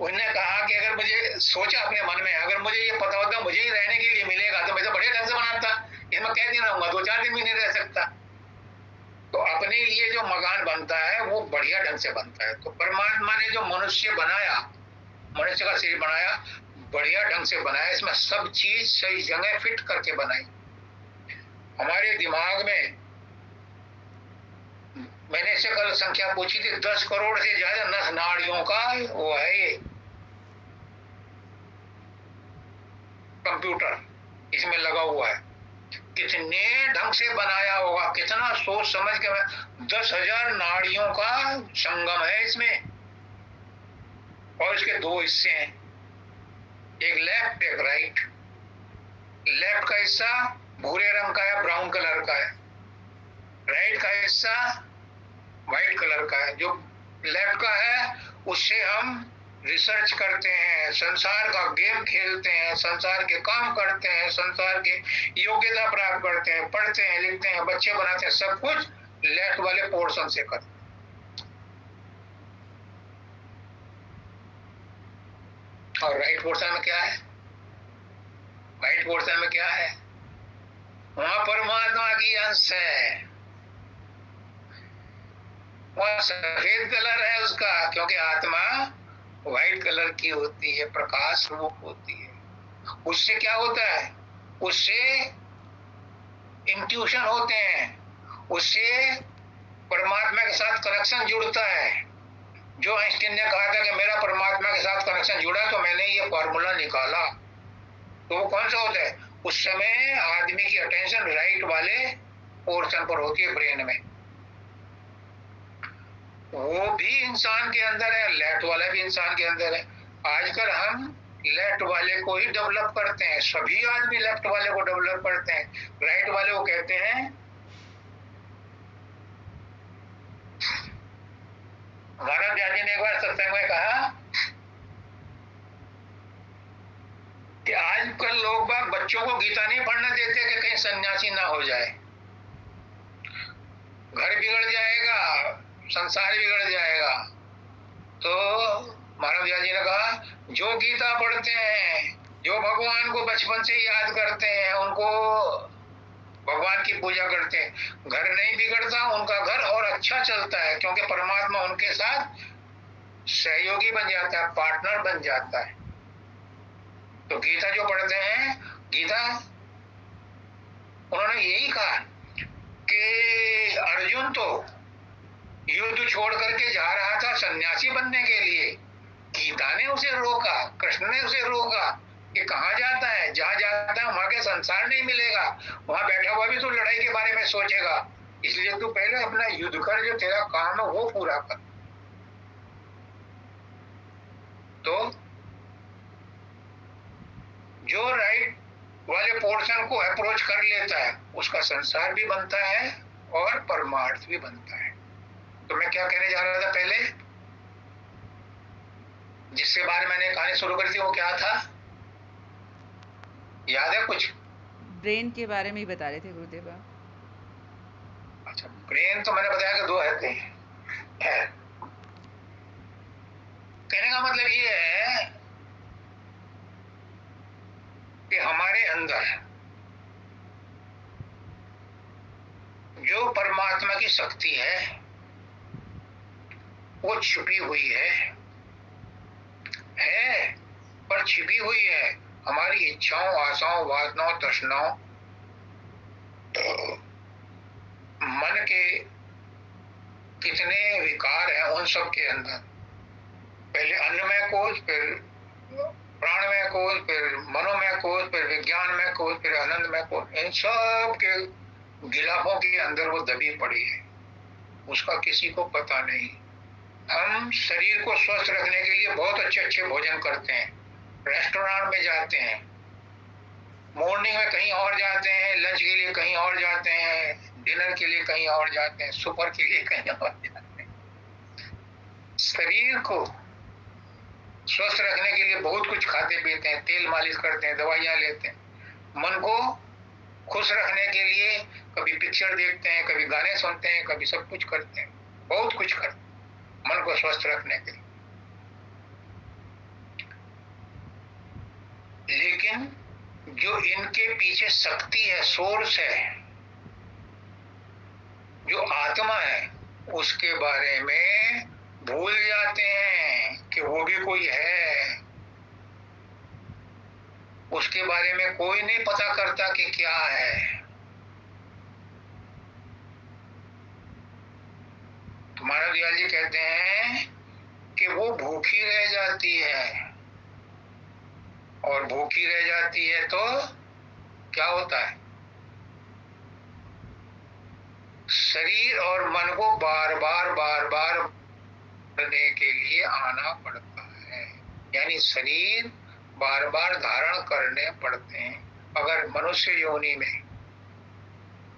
उसने कहा कि अगर मुझे, सोचा अपने मन में, अगर मुझे ये पता होता मुझे ही रहने के लिए मिलेगा तो मैं तो बढ़िया ढंग से बनाता, इसमें कै दिन रहूंगा, 2-4 दिन भी नहीं रह सकता। तो अपने लिए जो मकान बनता है वो बढ़िया ढंग से बनता है। तो परमात्मा ने जो मनुष्य बनाया, मनुष्य का शरीर बनाया, बढ़िया ढंग से बनाया, इसमें सब चीज सही जगह फिट करके बनाई। हमारे दिमाग में, मैंने इससे कल संख्या पूछी थी, 10 करोड़ से ज्यादा नस नाड़ियों का वो है ये कंप्यूटर, इसमें लगा हुआ है। कितने ढंग से बनाया होगा, कितना सोच समझ के। 10,000 नाड़ियों का संगम है इसमें, और इसके 2 हिस्से हैं, एक लेफ्ट एक राइट। लेफ्ट का हिस्सा भूरे रंग का है, ब्राउन कलर का है। राइट का हिस्सा व्हाइट कलर का है। जो लेफ्ट का है उससे हम रिसर्च करते हैं, संसार का गेम खेलते हैं, संसार के काम करते हैं, संसार के योग्यता प्राप्त करते हैं, पढ़ते हैं, लिखते हैं, बच्चे बनाते हैं, सब कुछ लेफ्ट वाले पोर्शन से करते हैं। और राइट पोर्शन में क्या है? राइट पोर्शन में क्या है? वहां परमात्मा की अंश है। वह सफेद कलर है उसका, क्योंकि आत्मा व्हाइट कलर की होती है, प्रकाश रूप होती है। उससे क्या होता है? उससे इंट्यूशन होते हैं, उससे परमात्मा के साथ कनेक्शन जुड़ता है। जो आइंस्टीन ने कहा था कि मेरा परमात्मा के साथ कनेक्शन जुड़ा तो मैंने ये फॉर्मूला निकाला, तो वो कौन सा होता है? उस समय आदमी की अटेंशन राइट वाले पोर्शन पर होती है, ब्रेन में। वो भी इंसान के अंदर है, लेफ्ट वाला भी इंसान के अंदर है। आजकल हम लेफ्ट वाले को ही डेवलप करते हैं, सभी आदमी लेफ्ट वाले को डेवलप करते हैं, राइट वाले को कहते हैं। महाराज जी ने एक बार सत्संग में कहा कि आजकल लोग बाग बच्चों को गीता नहीं पढ़ने देते कि कहीं सन्यासी ना हो जाए, घर बिगड़ जाएगा, संसार बिगड़ जाएगा। तो महाराज जी ने कहा जो गीता पढ़ते हैं, जो भगवान को बचपन से याद करते हैं, उनको भगवान की पूजा करते हैं, घर नहीं बिगड़ता, उनका घर और अच्छा चलता है, क्योंकि परमात्मा उनके साथ सहयोगी बन जाता है, पार्टनर बन जाता है। तो गीता जो पढ़ते हैं, गीता उन्होंने यही कहा कि अर्जुन तो युद्ध छोड़ करके जा रहा था सन्यासी बनने के लिए, गीता ने उसे रोका, कृष्ण ने उसे रोका कि कहाँ जाता है, जहां जाता है वहां के संसार नहीं मिलेगा, वहां बैठा हुआ भी तू लड़ाई के बारे में सोचेगा, इसलिए तू पहले अपना युद्ध कर, जो तेरा काम है वो पूरा कर। तो जो राइट वाले पोर्शन को अप्रोच कर लेता है, उसका संसार भी बनता है और परमार्थ भी बनता है। तो मैं क्या कहने जा रहा था पहले, जिसके बारे में मैंने कहानी शुरू करी थी, वो क्या था, याद है कुछ? ब्रेन के बारे में ही बता रहे थे गुरुदेव आप। अच्छा, ब्रेन तो मैंने बताया कि दो होते हैं। कहने का मतलब ये है कि हमारे अंदर जो परमात्मा की शक्ति है वो छुपी हुई है पर छिपी हुई है हमारी इच्छाओं, आशाओं, वासनाओं, तृष्णाओं, मन के कितने विकार हैं उन सब के अंदर। पहले अन्नमय कोश, फिर प्राणमय कोश, फिर मनोमय कोश, फिर विज्ञानमय कोश, फिर आनंदमय कोश, इन सब के गिलाफों के अंदर वो दबी पड़ी है, उसका किसी को पता नहीं। हम शरीर को स्वस्थ रखने के लिए बहुत अच्छे अच्छे भोजन करते हैं, रेस्टोरेंट में जाते हैं, मॉर्निंग में कहीं और जाते हैं, लंच के लिए कहीं और जाते हैं, डिनर के लिए कहीं और जाते हैं, सुपर के लिए कहीं और जाते हैं। शरीर को स्वस्थ रखने के लिए बहुत कुछ खाते पीते हैं, तेल मालिश करते हैं, दवाइयां लेते हैं। मन को खुश रखने के लिए कभी पिक्चर देखते हैं, कभी गाने सुनते हैं, कभी सब कुछ करते हैं, बहुत कुछ करते हैं मन को स्वस्थ रखने के लिए। लेकिन जो इनके पीछे शक्ति है, सोर्स है, जो आत्मा है, उसके बारे में भूल जाते हैं कि वो भी कोई है। उसके बारे में कोई नहीं पता करता कि क्या है। तो मानव दयाल जी कहते हैं कि वो भूखी रह जाती है, और भूखी रह जाती है तो क्या होता है, शरीर और मन को बार बार करने के लिए आना पड़ता है, यानी शरीर बार बार धारण करने पड़ते हैं। अगर मनुष्य योनि में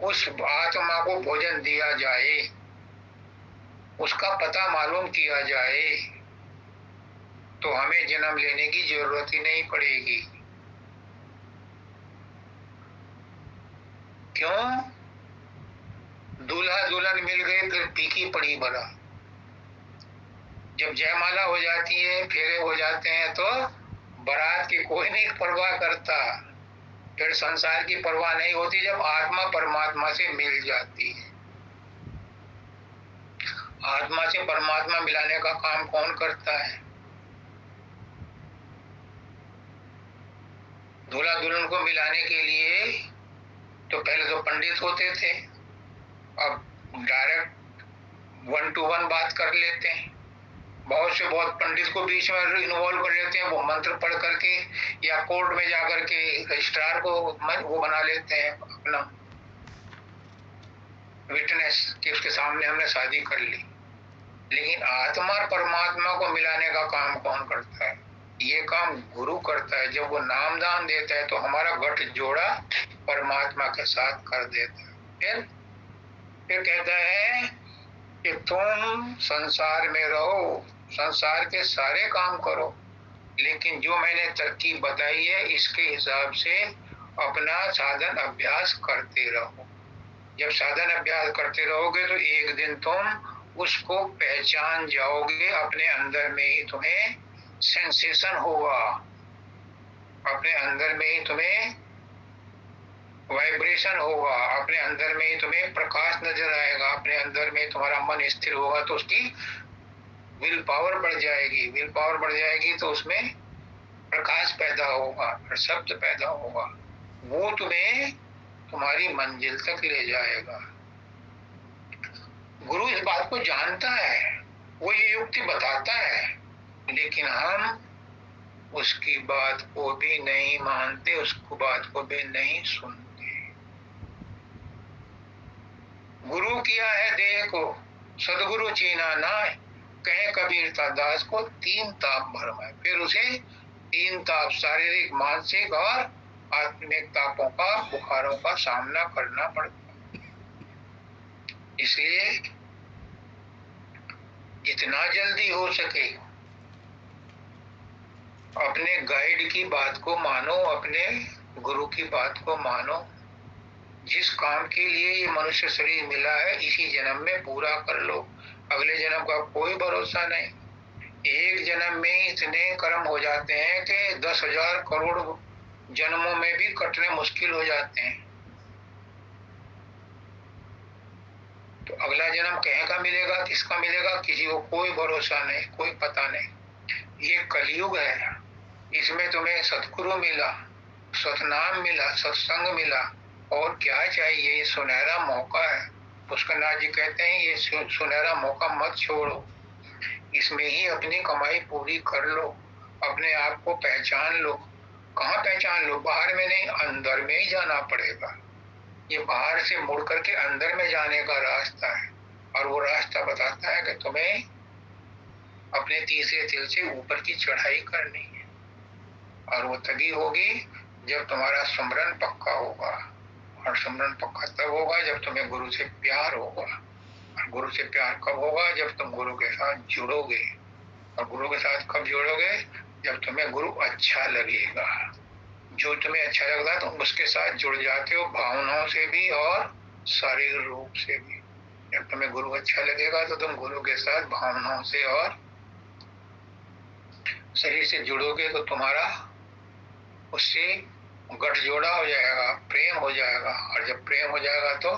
उस आत्मा को भोजन दिया जाए, उसका पता मालूम किया जाए, तो हमें जन्म लेने की जरूरत ही नहीं पड़ेगी। क्यों? दूल्हा दुल्हन मिल गए फिर फीकी पड़ी बला। जब जयमाला हो जाती है, फेरे हो जाते हैं, तो बारात की कोई नहीं परवाह करता, फिर संसार की परवाह नहीं होती जब आत्मा परमात्मा से मिल जाती है। आत्मा से परमात्मा मिलाने का काम कौन करता है? दूल्हा दुल्हन को मिलाने के लिए तो पहले तो पंडित होते थे, अब डायरेक्ट 1 to 1 बात कर लेते हैं। बहुत से बहुत पंडित को बीच में इन्वॉल्व कर लेते हैं, वो मंत्र पढ़ करके या कोर्ट में जाकर के रजिस्ट्रार को वो बना लेते हैं अपना विटनेस कि उसके सामने हमने शादी कर ली। लेकिन आत्मा और परमात्मा को मिलाने का काम कौन करता है? ये काम गुरु करता है। जब वो नाम दान देता है तो हमारा गठ जोड़ा परमात्मा के साथ कर देता है। फिर कहता है कि तुम संसार में रहो, संसार के सारे काम करो, लेकिन जो मैंने तरकीब बताई है इसके हिसाब से अपना साधन अभ्यास करते रहो। जब साधन अभ्यास करते रहोगे तो एक दिन तुम उसको पहचान जाओगे, अपने अंदर में ही तुम्हें सेंसेशन होगा, अपने अंदर में ही तुम्हें वाइब्रेशन होगा, अपने अंदर में ही तुम्हें प्रकाश नजर आएगा, अपने अंदर में तुम्हारा मन स्थिर होगा तो उसकी विल पावर बढ़ जाएगी, विल पावर बढ़ जाएगी तो उसमें प्रकाश पैदा होगा और शब्द पैदा होगा, वो तुम्हें तुम्हारी मंजिल तक ले जाएगा। गुरु इस बात को जानता है, वो ये युक्ति बताता है, लेकिन हम उसकी बात को भी नहीं मानते, उसको बात को भी नहीं सुनते। गुरु किया है देह को, सदगुरु चीना नाय, कहे कबीर दास को तीन ताप भरम है। फिर उसे तीन ताप, शारीरिक, मानसिक और आत्मिक तापों का, बुखारों का सामना करना पड़ता है। इसलिए जितना जल्दी हो सके अपने गाइड की बात को मानो, अपने गुरु की बात को मानो। जिस काम के लिए ये मनुष्य शरीर मिला है इसी जन्म में पूरा कर लो, अगले जन्म का कोई भरोसा नहीं। एक जन्म में इतने कर्म हो जाते हैं कि 10,000 करोड़ जन्मों में भी कटने मुश्किल हो जाते हैं। तो अगला जन्म कहीं का मिलेगा, किसका मिलेगा, किसी को कोई भरोसा नहीं, कोई पता नहीं। ये कलयुग है, इसमें तुम्हें सतगुरु मिला, सतनाम मिला, सत्संग मिला, और क्या चाहिए? ये सुनहरा मौका है। पुष्करनाथ जी कहते हैं ये सुनहरा मौका मत छोड़ो, इसमें ही अपनी कमाई पूरी कर लो, अपने आप को पहचान लो। कहाँ पहचान लो? बाहर में नहीं, अंदर में ही जाना पड़ेगा। ये बाहर से मुड़ करके अंदर में जाने का रास्ता है, और वो रास्ता बताता है कि तुम्हें अपने तीसरे तिल से ऊपर की चढ़ाई करनी है, और वो तभी होगी जब तुम्हारा सुमरन पक्का होगा। और सुमरन पक्का तब होगा जब तुम्हें गुरु से प्यार होगा। और गुरु से प्यार कब होगा? जब तुम गुरु के साथ जुड़ोगे। और गुरु के साथ कब जुड़ोगे? जब तुम्हें गुरु अच्छा लगेगा। जो तुम्हें अच्छा लगता है तुम उसके साथ जुड़ जाते हो, भावनाओं से भी और शारीरिक रूप से भी। जब तुम्हें गुरु अच्छा लगेगा तो तुम गुरु के साथ भावनाओं से और शरीर से जुड़ोगे, तो तुम्हारा उससे गठजोड़ा हो जाएगा, प्रेम हो जाएगा। और जब प्रेम हो जाएगा तो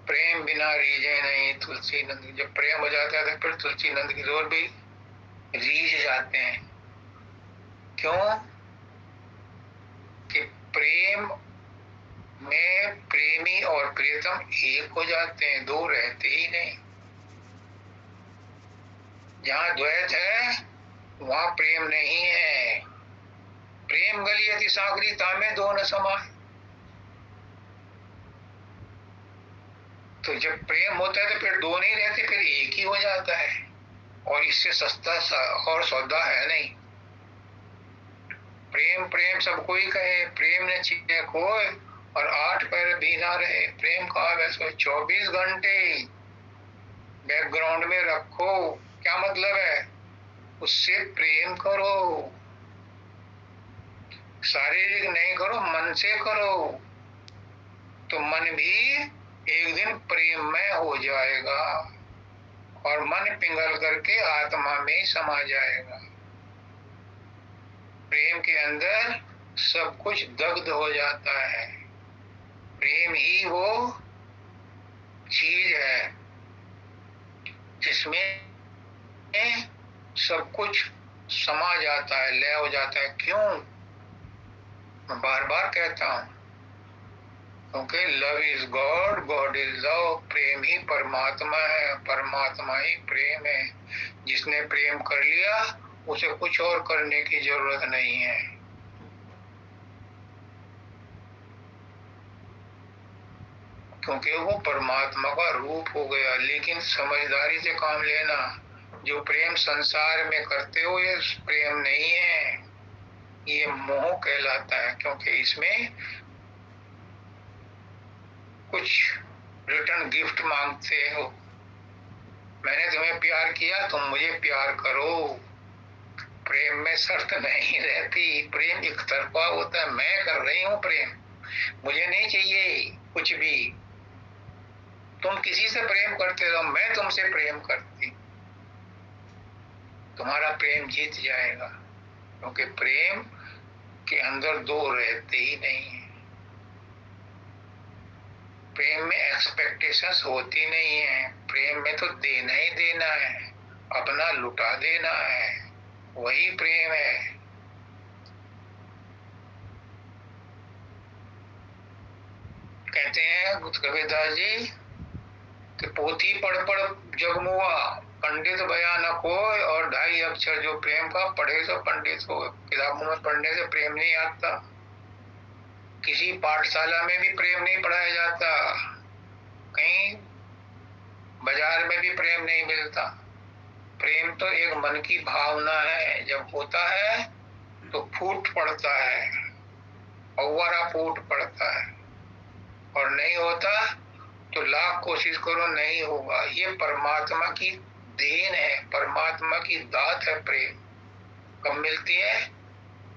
प्रेम बिना रीझे नहीं तुलसी नंद। जब प्रेम हो जाता है तो फिर तुलसी नंद की जोर भी रीझ जाते हैं। क्यों? कि प्रेम में प्रेमी और प्रियतम एक हो जाते हैं, दो रहते ही नहीं। जहां द्वैत है वहां प्रेम नहीं है। प्रेम गलियति सागरी तामे दो न समाए। तो जब प्रेम होता है तो फिर दो नहीं रहते, फिर एक ही हो जाता है, और इससे सस्ता और सौदा है नहीं। प्रेम प्रेम सब कोई कहे, प्रेम ने छीने खोए और 8 पैर भी ना रहे। प्रेम कहा वैसे 24 घंटे बैकग्राउंड में रखो। क्या मतलब है? उससे प्रेम करो, शारीरिक नहीं करो, मन से करो, तो मन भी एक दिन प्रेममय हो जाएगा, और मन पिघल करके आत्मा में समा जाएगा। प्रेम के अंदर सब कुछ दग्ध हो जाता है। प्रेम ही वो चीज है जिसमें सब कुछ समा जाता है, लय हो जाता है। क्यों? मैं बार बार कहता हूं, क्योंकि love is God, God is love. प्रेम ही परमात्मा है, परमात्मा ही प्रेम है। जिसने प्रेम कर लिया उसे कुछ और करने की जरूरत नहीं है। क्योंकि वो परमात्मा का रूप हो गया। लेकिन समझदारी से काम लेना, जो प्रेम संसार में करते हो ये प्रेम नहीं है, ये मोह कहलाता है। क्योंकि इसमें कुछ रिटर्न गिफ्ट मांगते हो। मैंने तुम्हें प्यार किया, तुम मुझे प्यार करो। प्रेम में शर्त नहीं रहती, प्रेम एक तरफा होता है। मैं कर रही हूँ प्रेम, मुझे नहीं चाहिए कुछ भी। तुम किसी से प्रेम करते रहो, मैं तुमसे प्रेम करती, तुम्हारा प्रेम जीत जाएगा। क्योंकि प्रेम के अंदर दो रहते ही नहीं है। प्रेम में एक्सपेक्टेशंस होती नहीं है। प्रेम में तो देना ही देना है, अपना लुटा देना है, वही प्रेम है। कहते हैं कबीरदास जी कि पोथी पढ़ पढ़ जगमुआ, पंडित बया न कोय, और 2.5 अक्षर जो प्रेम का पढ़े तो पंडित हो। किताबों में पढ़ने से प्रेम नहीं आता, किसी पाठशाला में भी प्रेम नहीं पढ़ाया जाता, कहीं बाजार में भी प्रेम नहीं मिलता। प्रेम तो एक मन की भावना है, जब होता है तो फूट पड़ता है, फव्वारा फूट पड़ता है, और नहीं होता तो लाख कोशिश करो नहीं होगा। ये परमात्मा की देन है, परमात्मा की दात है। प्रेम कब मिलती है?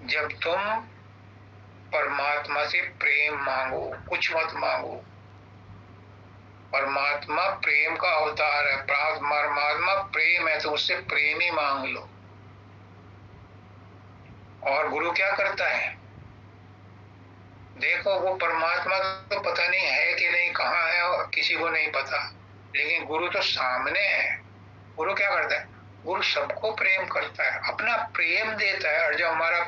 जब तुम परमात्मा से प्रेम मांगो, कुछ मत मांगो। परमात्मा प्रेम का अवतार है, परमात्मा प्रेम है, तो उससे प्रेम ही मांग लो। और गुरु क्या करता है? देखो, वो परमात्मा तो पता नहीं है कि नहीं, कहाँ है, और किसी को नहीं पता, लेकिन गुरु तो सामने है। गुरु क्या करता है? गुरु सबको प्रेम करता है, अपना प्रेम देता है। और जब हमारा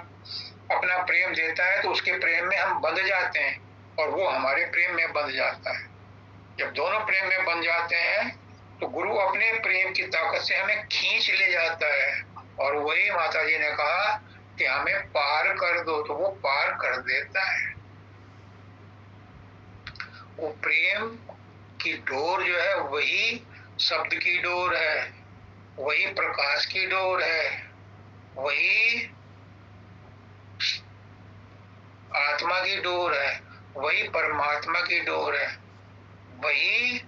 अपना प्रेम देता है तो उसके प्रेम में हम बंध जाते हैं, और वो हमारे प्रेम में बंध जाता है। जब दोनों प्रेम में बंध जाते हैं तो गुरु अपने प्रेम की ताकत से हमें खींच ले जाता है। और वही माता जी ने कहा कि हमें पार कर दो, तो वो पार कर देता है। वो प्रेम की डोर जो है वही शब्द की डोर है, वही प्रकाश की डोर है, वही आत्मा की डोर है, वही परमात्मा की डोर है, वही